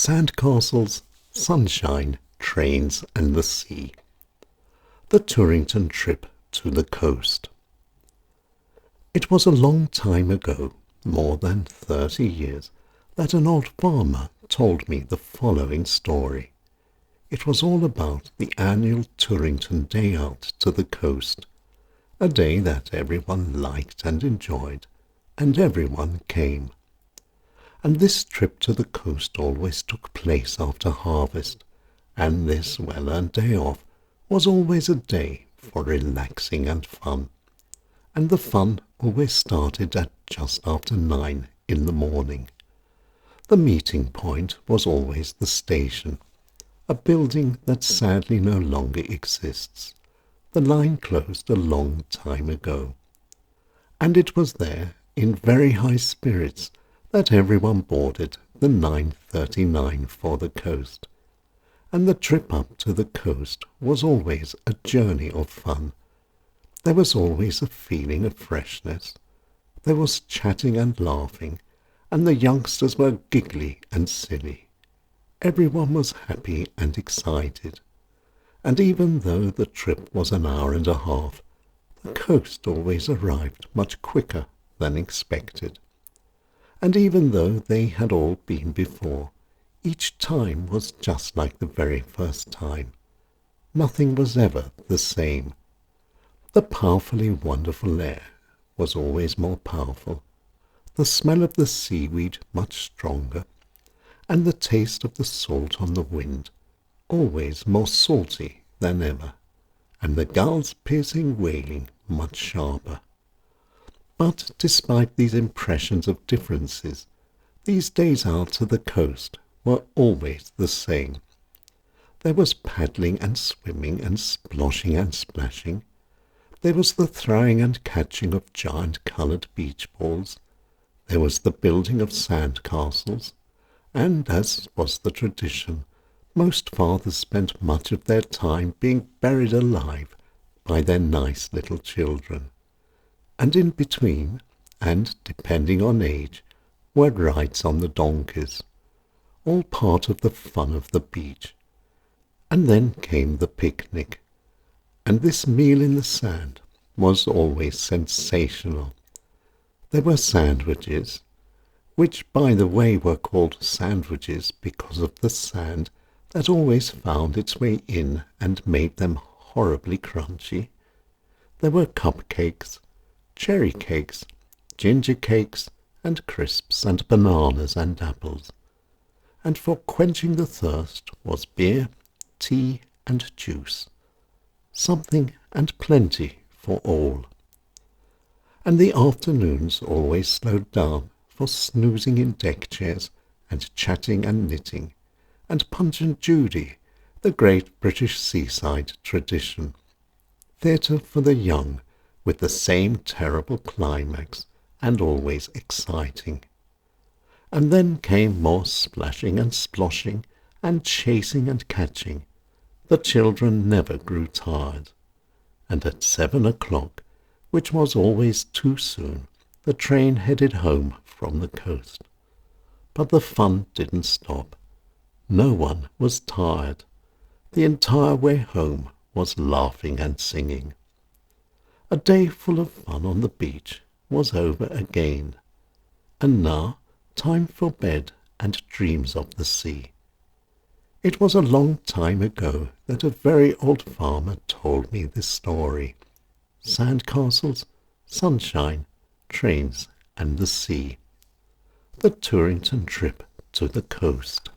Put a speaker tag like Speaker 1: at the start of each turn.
Speaker 1: Sandcastles, sunshine, trains and the sea. The Torrington trip to the coast. It was a long time ago, more than 30 years, that an old farmer told me the following story. It was all about the annual Torrington Day Out to the coast, a day that everyone liked and enjoyed, and everyone came. And this trip to the coast always took place after harvest, and this well-earned day off was always a day for relaxing and fun. And the fun always started at just after 9 in the morning. The meeting point was always the station, a building that sadly no longer exists. The line closed a long time ago. And it was there, in very high spirits, that everyone boarded the 9:39 for the coast. And the trip up to the coast was always a journey of fun. There was always a feeling of freshness. There was chatting and laughing, and the youngsters were giggly and silly. Everyone was happy and excited. And even though the trip was an hour and a half, the coast always arrived much quicker than expected. And even though they had all been before, each time was just like the very first time. Nothing was ever the same. The powerfully wonderful air was always more powerful, the smell of the seaweed much stronger, and the taste of the salt on the wind always more salty than ever, and the gulls' piercing wailing much sharper. But despite these impressions of differences, these days out to the coast were always the same. There was paddling and swimming and sploshing and splashing. There was the throwing and catching of giant coloured beach balls. There was the building of sand castles. And, as was the tradition, most fathers spent much of their time being buried alive by their nice little children. And in between, and depending on age, were rides on the donkeys, all part of the fun of the beach. And then came the picnic, and this meal in the sand was always sensational. There were sandwiches, which by the way were called sandwiches because of the sand that always found its way in and made them horribly crunchy. There were cupcakes, cherry cakes, ginger cakes, and crisps and bananas and apples. And for quenching the thirst was beer, tea, and juice. Something and plenty for all. And the afternoons always slowed down for snoozing in deck chairs and chatting and knitting, and Punch and Judy, the great British seaside tradition. Theatre for the young, with the same terrible climax, and always exciting. And then came more splashing and sploshing, and chasing and catching. The children never grew tired. And at 7 o'clock, which was always too soon, the train headed home from the coast. But the fun didn't stop. No one was tired. The entire way home was laughing and singing. A day full of fun on the beach was over again. And now time for bed and dreams of the sea. It was a long time ago that a very old farmer told me this story. Sandcastles, sunshine, trains and the sea. The Torrington trip to the coast.